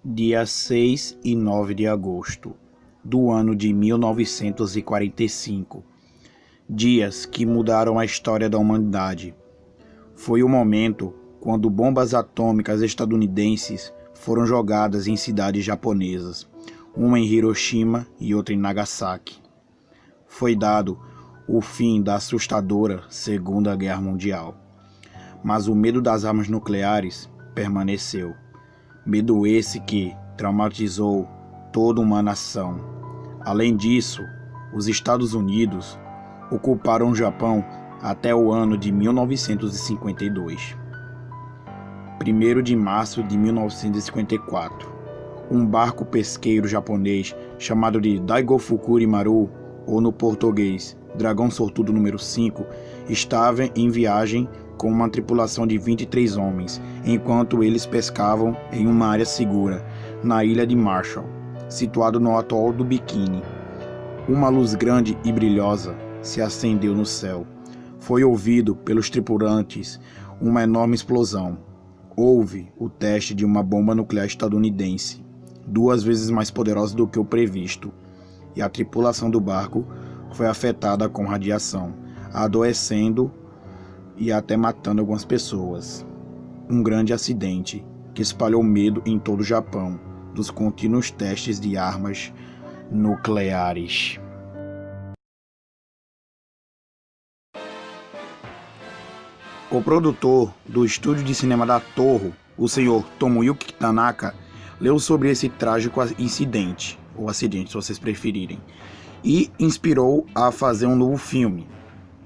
dia 6 e 9 de agosto do ano de 1945, dias que mudaram a história da humanidade. Foi o momento quando bombas atômicas estadunidenses foram jogadas em cidades japonesas, uma em Hiroshima e outra em Nagasaki. Foi dado o fim da assustadora Segunda Guerra Mundial. Mas o medo das armas nucleares permaneceu. Medo esse que traumatizou toda uma nação. Além disso, os Estados Unidos ocuparam o Japão até o ano de 1952. 1º de março de 1954, um barco pesqueiro japonês chamado de Daigo Fukuri Maru, ou no português, Dragão Sortudo número 5, estava em viagem com uma tripulação de 23 homens, enquanto eles pescavam em uma área segura, na ilha de Marshall, situado no atol do Bikini. Uma luz grande e brilhosa se acendeu no céu. Foi ouvido pelos tripulantes uma enorme explosão. Houve o teste de uma bomba nuclear estadunidense, 2 vezes mais poderosa do que o previsto, e a tripulação do barco foi afetada com radiação, adoecendo e até matando algumas pessoas. Um grande acidente que espalhou medo em todo o Japão dos contínuos testes de armas nucleares. O produtor do estúdio de cinema da Toho, o senhor Tomoyuki Tanaka, leu sobre esse trágico incidente, ou acidente se vocês preferirem, e inspirou a fazer um novo filme.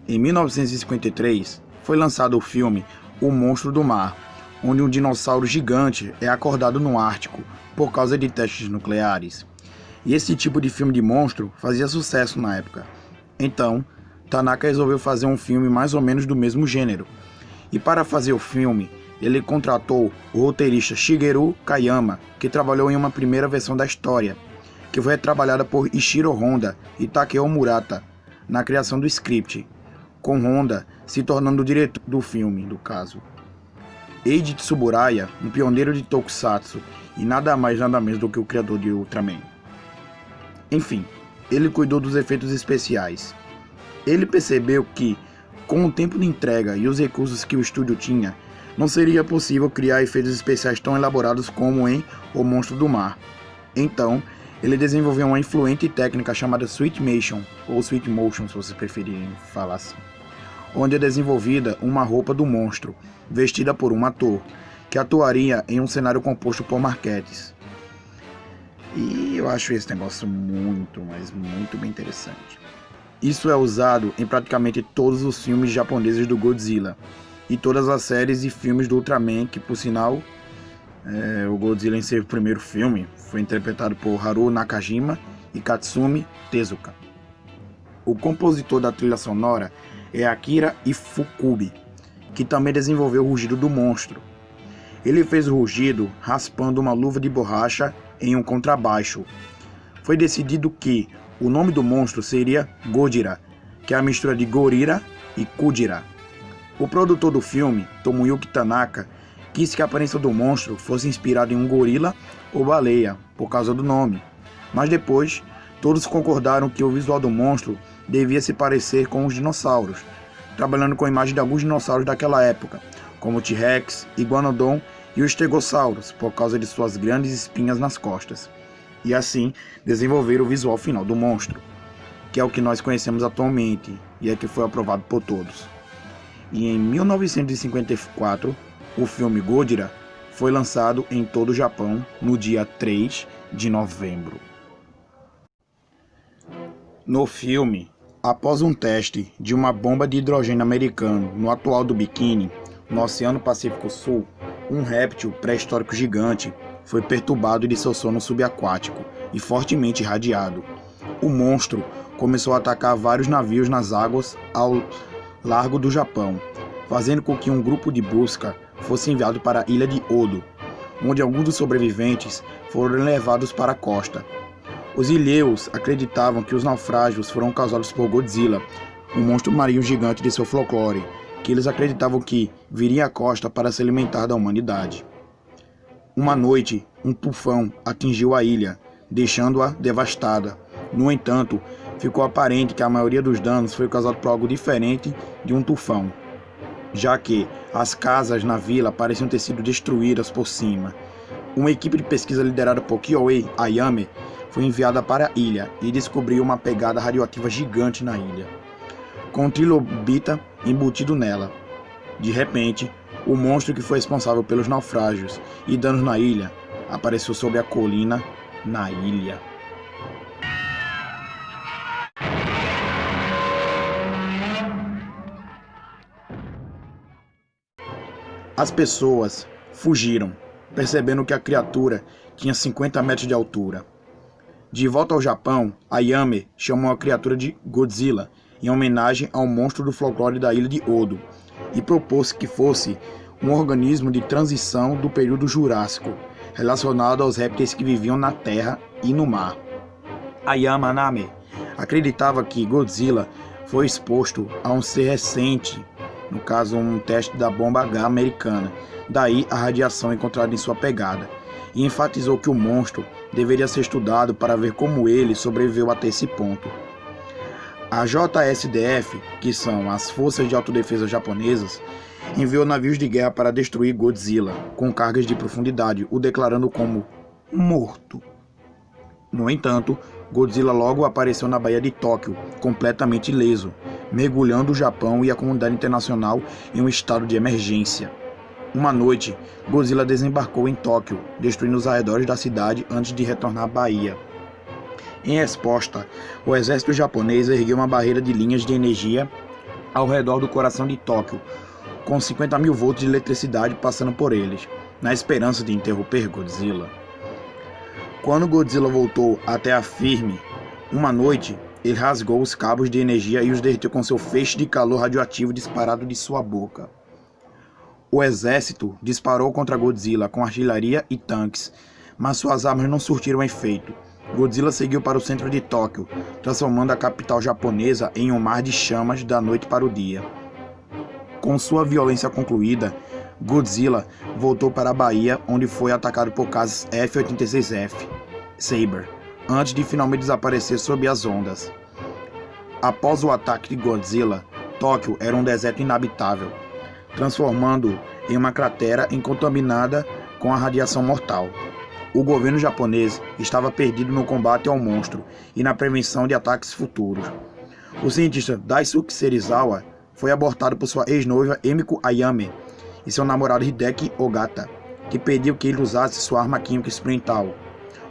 Em 1953, foi lançado o filme O Monstro do Mar, onde um dinossauro gigante é acordado no Ártico por causa de testes nucleares. E esse tipo de filme de monstro fazia sucesso na época. Então, Tanaka resolveu fazer um filme mais ou menos do mesmo gênero. E para fazer o filme, ele contratou o roteirista Shigeru Kayama, que trabalhou em uma primeira versão da história, que foi trabalhada por Ishiro Honda e Takeo Murata na criação do script, com Honda se tornando o diretor do filme, do caso. Eiji Tsuburaya, um pioneiro de Tokusatsu e nada mais nada menos do que o criador de Ultraman. Enfim, ele cuidou dos efeitos especiais. Ele percebeu que, com o tempo de entrega e os recursos que o estúdio tinha, não seria possível criar efeitos especiais tão elaborados como em O Monstro do Mar. Então, ele desenvolveu uma influente técnica chamada Sweet Motion, ou Sweet Motion se vocês preferirem falar assim, onde é desenvolvida uma roupa do monstro, vestida por um ator, que atuaria em um cenário composto por maquetes. E eu acho esse negócio muito, mas muito bem interessante. Isso é usado em praticamente todos os filmes japoneses do Godzilla, e todas as séries e filmes do Ultraman, que por sinal, o Godzilla em seu primeiro filme foi interpretado por Haruo Nakajima e Katsumi Tezuka. O compositor da trilha sonora é Akira Ifukube, que também desenvolveu o rugido do monstro. Ele fez o rugido raspando uma luva de borracha em um contrabaixo. Foi decidido que o nome do monstro seria Gojira, que é a mistura de Gorira e Kujira. O produtor do filme, Tomoyuki Tanaka, quis que a aparência do monstro fosse inspirada em um gorila ou baleia, por causa do nome. Mas depois, todos concordaram que o visual do monstro devia se parecer com os dinossauros, trabalhando com a imagem de alguns dinossauros daquela época, como o T-Rex, Iguanodon e os Stegosaurus, por causa de suas grandes espinhas nas costas. E assim, desenvolveram o visual final do monstro, que é o que nós conhecemos atualmente, e é que foi aprovado por todos. E em 1954, o filme Gojira foi lançado em todo o Japão no dia 3 de novembro. No filme, após um teste de uma bomba de hidrogênio americano no atol do Bikini, no Oceano Pacífico Sul, um réptil pré-histórico gigante foi perturbado de seu sono subaquático e fortemente irradiado. O monstro começou a atacar vários navios nas águas ao largo do Japão, fazendo com que um grupo de busca fosse enviado para a ilha de Odo, onde alguns dos sobreviventes foram levados para a costa. Os ilhéus acreditavam que os naufrágios foram causados por Godzilla, um monstro marinho gigante de seu folclore, que eles acreditavam que viria à costa para se alimentar da humanidade. Uma noite, um tufão atingiu a ilha, deixando-a devastada. No entanto, ficou aparente que a maioria dos danos foi causado por algo diferente de um tufão, já que as casas na vila pareciam ter sido destruídas por cima. Uma equipe de pesquisa liderada por Kyohei Ayame foi enviada para a ilha e descobriu uma pegada radioativa gigante na ilha, com um trilobita embutido nela. De repente, o monstro que foi responsável pelos naufrágios e danos na ilha apareceu sobre a colina na ilha. As pessoas fugiram, percebendo que a criatura tinha 50 metros de altura. De volta ao Japão, Ayame chamou a criatura de Godzilla, em homenagem ao monstro do folclore da ilha de Odo, e propôs que fosse um organismo de transição do período Jurássico, relacionado aos répteis que viviam na terra e no mar. Ayame Name acreditava que Godzilla foi exposto a um ser recente, no caso um teste da bomba H americana, daí a radiação encontrada em sua pegada, e enfatizou que o monstro deveria ser estudado para ver como ele sobreviveu até esse ponto. A JSDF, que são as Forças de Autodefesa Japonesas, enviou navios de guerra para destruir Godzilla, com cargas de profundidade, o declarando como morto. No entanto, Godzilla logo apareceu na Baía de Tóquio, completamente ileso, mergulhando o Japão e a comunidade internacional em um estado de emergência. Uma noite, Godzilla desembarcou em Tóquio, destruindo os arredores da cidade antes de retornar à Bahia. Em resposta, o exército japonês ergueu uma barreira de linhas de energia ao redor do coração de Tóquio, com 50 mil volts de eletricidade passando por eles, na esperança de interromper Godzilla. Quando Godzilla voltou até a firme, uma noite, ele rasgou os cabos de energia e os derreteu com seu feixe de calor radioativo disparado de sua boca. O exército disparou contra Godzilla com artilharia e tanques, mas suas armas não surtiram efeito. Godzilla seguiu para o centro de Tóquio, transformando a capital japonesa em um mar de chamas da noite para o dia. Com sua violência concluída, Godzilla voltou para a Bahia, onde foi atacado por caças F-86F Saber, antes de finalmente desaparecer sob as ondas. Após o ataque de Godzilla, Tóquio era um deserto inabitável, transformando em uma cratera contaminada com a radiação mortal. O governo japonês estava perdido no combate ao monstro e na prevenção de ataques futuros. O cientista Daisuke Serizawa foi abortado por sua ex-noiva Emiko Ayame e seu namorado Hideki Ogata, que pediu que ele usasse sua arma química experimental,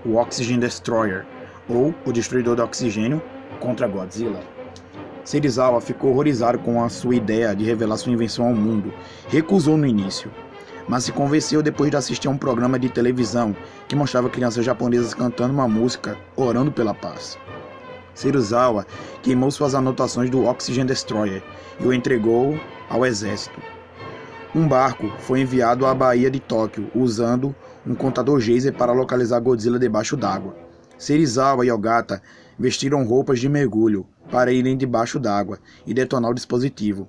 o Oxygen Destroyer, ou o Destruidor de Oxigênio, contra Godzilla. Serizawa ficou horrorizado com a sua ideia de revelar sua invenção ao mundo. Recusou no início, mas se convenceu depois de assistir a um programa de televisão que mostrava crianças japonesas cantando uma música, orando pela paz. Serizawa queimou suas anotações do Oxygen Destroyer e o entregou ao exército. Um barco foi enviado à Baía de Tóquio, usando um contador geyser para localizar Godzilla debaixo d'água. Serizawa e Ogata vestiram roupas de mergulho para irem debaixo d'água e detonar o dispositivo.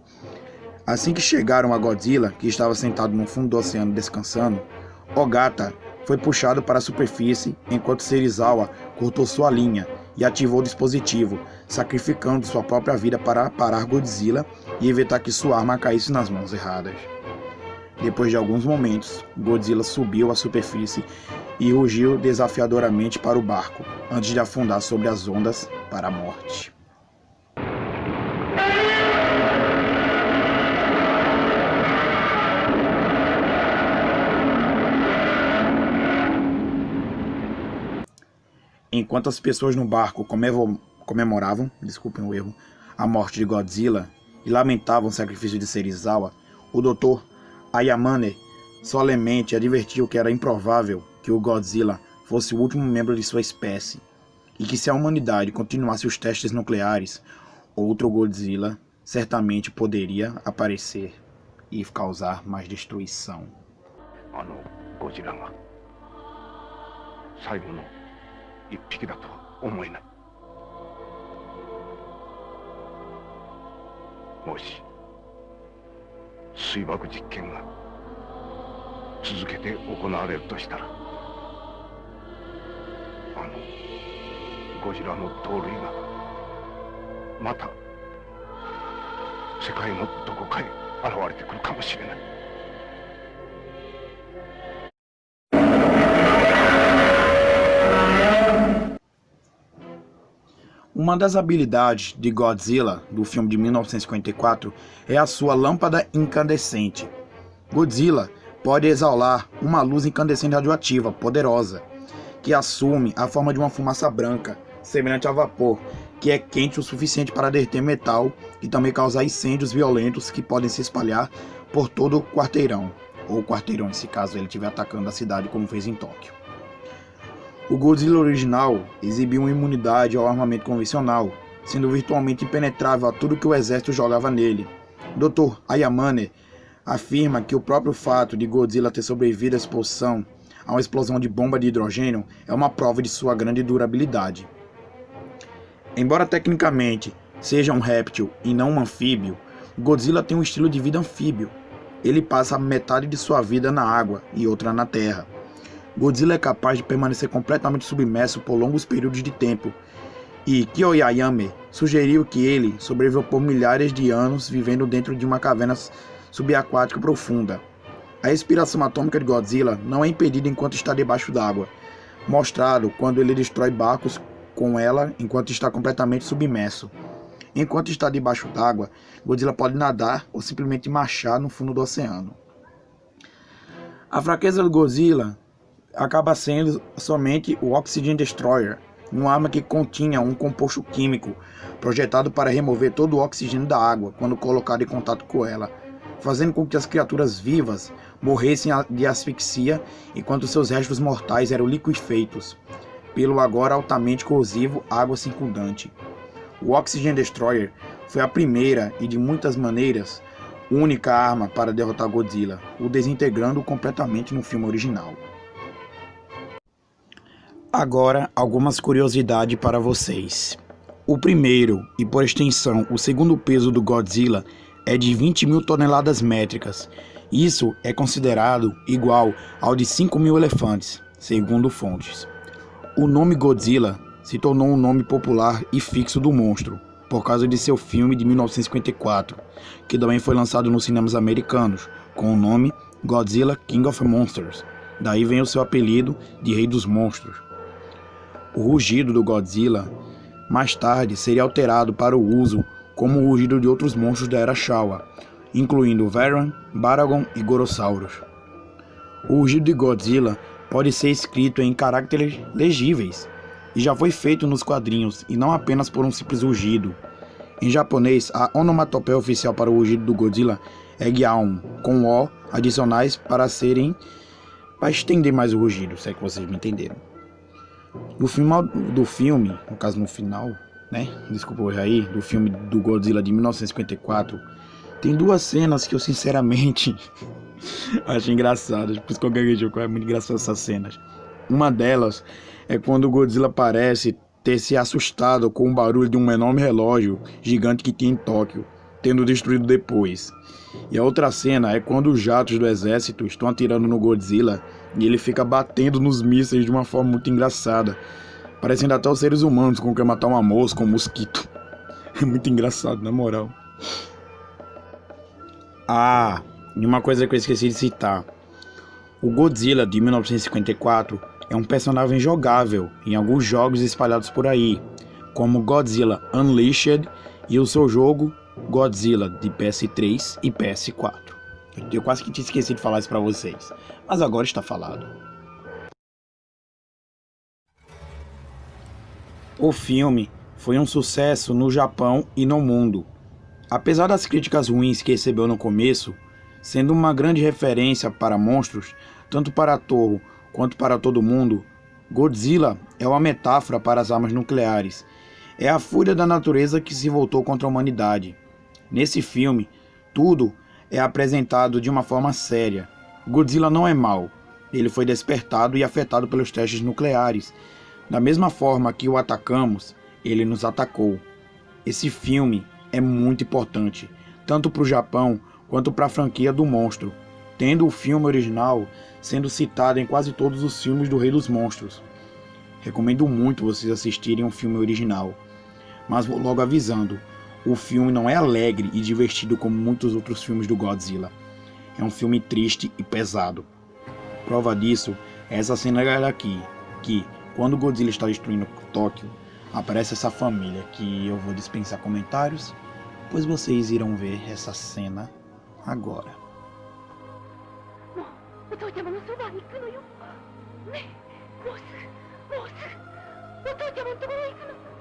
Assim que chegaram a Godzilla, que estava sentado no fundo do oceano descansando, Ogata foi puxado para a superfície enquanto Serizawa cortou sua linha e ativou o dispositivo, sacrificando sua própria vida para parar Godzilla e evitar que sua arma caísse nas mãos erradas. Depois de alguns momentos, Godzilla subiu à superfície e rugiu desafiadoramente para o barco, antes de afundar sobre as ondas para a morte. Enquanto as pessoas no barco comemoravam, desculpem o erro, a morte de Godzilla e lamentavam o sacrifício de Serizawa, o Dr. Ayamane solenemente advertiu que era improvável que o Godzilla fosse o último membro de sua espécie e que se a humanidade continuasse os testes nucleares, outro Godzilla certamente poderia aparecer e causar mais destruição. Godzilla 最後の一匹だとは思えない。もし水爆実験が続けて行われるとしたらゴジラの盗塁がまた世界のどこかへ現れてくるかもしれない。Uma das habilidades de Godzilla, do filme de 1954, é a sua lâmpada incandescente. Godzilla pode exalar uma luz incandescente radioativa poderosa, que assume a forma de uma fumaça branca, semelhante a vapor, que é quente o suficiente para derreter metal e também causar incêndios violentos que podem se espalhar por todo o quarteirão, ou quarteirões, se caso ele estiver atacando a cidade como fez em Tóquio. O Godzilla original exibiu uma imunidade ao armamento convencional, sendo virtualmente impenetrável a tudo que o exército jogava nele. Dr. Ayamane afirma que o próprio fato de Godzilla ter sobrevivido à explosão a uma explosão de bomba de hidrogênio é uma prova de sua grande durabilidade. Embora tecnicamente seja um réptil e não um anfíbio, Godzilla tem um estilo de vida anfíbio. Ele passa metade de sua vida na água e outra na terra. Godzilla é capaz de permanecer completamente submerso por longos períodos de tempo, e Kyoyayame sugeriu que ele sobreviveu por milhares de anos vivendo dentro de uma caverna subaquática profunda. A respiração atômica de Godzilla não é impedida enquanto está debaixo d'água, mostrado quando ele destrói barcos com ela enquanto está completamente submerso. Enquanto está debaixo d'água, Godzilla pode nadar ou simplesmente marchar no fundo do oceano. A fraqueza do Godzilla acaba sendo somente o Oxygen Destroyer, uma arma que continha um composto químico projetado para remover todo o oxigênio da água quando colocado em contato com ela, fazendo com que as criaturas vivas morressem de asfixia enquanto seus restos mortais eram liquefeitos pelo agora altamente corrosivo água circundante. O Oxygen Destroyer foi a primeira e de muitas maneiras única arma para derrotar Godzilla, o desintegrando completamente no filme original. Agora, algumas curiosidades para vocês. O primeiro, e por extensão o segundo peso do Godzilla, é de 20.000 toneladas métricas. Isso é considerado igual ao de 5.000 elefantes, segundo fontes. O nome Godzilla se tornou um nome popular e fixo do monstro, por causa de seu filme de 1954, que também foi lançado nos cinemas americanos, com o nome Godzilla King of Monsters. Daí vem o seu apelido de Rei dos Monstros. O rugido do Godzilla mais tarde seria alterado para o uso como o rugido de outros monstros da Era Showa, incluindo Varan, Baragon e Gorosaurus. O rugido de Godzilla pode ser escrito em caracteres legíveis, e já foi feito nos quadrinhos, e não apenas por um simples rugido. Em japonês, a onomatopeia oficial para o rugido do Godzilla é Gyaun, com O adicionais para estender mais o rugido, se é que vocês me entenderam. No final do filme, no caso no final, né? Desculpa o erro aí, do filme do Godzilla de 1954, tem duas cenas que eu sinceramente acho engraçadas, por isso que eu gaguejei, é muito engraçado essas cenas. Uma delas é quando o Godzilla parece ter se assustado com o barulho de um enorme relógio gigante que tinha em Tóquio, tendo destruído depois. E a outra cena é quando os jatos do exército estão atirando no Godzilla e ele fica batendo nos mísseis de uma forma muito engraçada, parecendo até os seres humanos como quer matar uma mosca ou um mosquito. É muito engraçado, na moral. Ah, e uma coisa que eu esqueci de citar. O Godzilla de 1954 é um personagem jogável em alguns jogos espalhados por aí, como Godzilla Unleashed e o seu jogo Godzilla de PS3 e PS4. Eu quase que tinha esquecido de falar isso pra vocês, mas agora está falado. O filme foi um sucesso no Japão e no mundo. Apesar das críticas ruins que recebeu no começo, sendo uma grande referência para monstros, tanto para Toho quanto para todo mundo, Godzilla é uma metáfora para as armas nucleares. É a fúria da natureza que se voltou contra a humanidade. Nesse filme, tudo é apresentado de uma forma séria. Godzilla não é mau. Ele foi despertado e afetado pelos testes nucleares. Da mesma forma que o atacamos, ele nos atacou. Esse filme é muito importante, tanto para o Japão quanto para a franquia do monstro, tendo o filme original sendo citado em quase todos os filmes do Rei dos Monstros. Recomendo muito vocês assistirem o filme original, mas vou logo avisando, o filme não é alegre e divertido como muitos outros filmes do Godzilla. É um filme triste e pesado. Prova disso é essa cena aqui, que quando o Godzilla está destruindo Tóquio, aparece essa família, que eu vou dispensar comentários, pois vocês irão ver essa cena agora. お父ちゃまのそばに行くのよ。ねえ、もうすぐ、お父ちゃまのところへ行くの。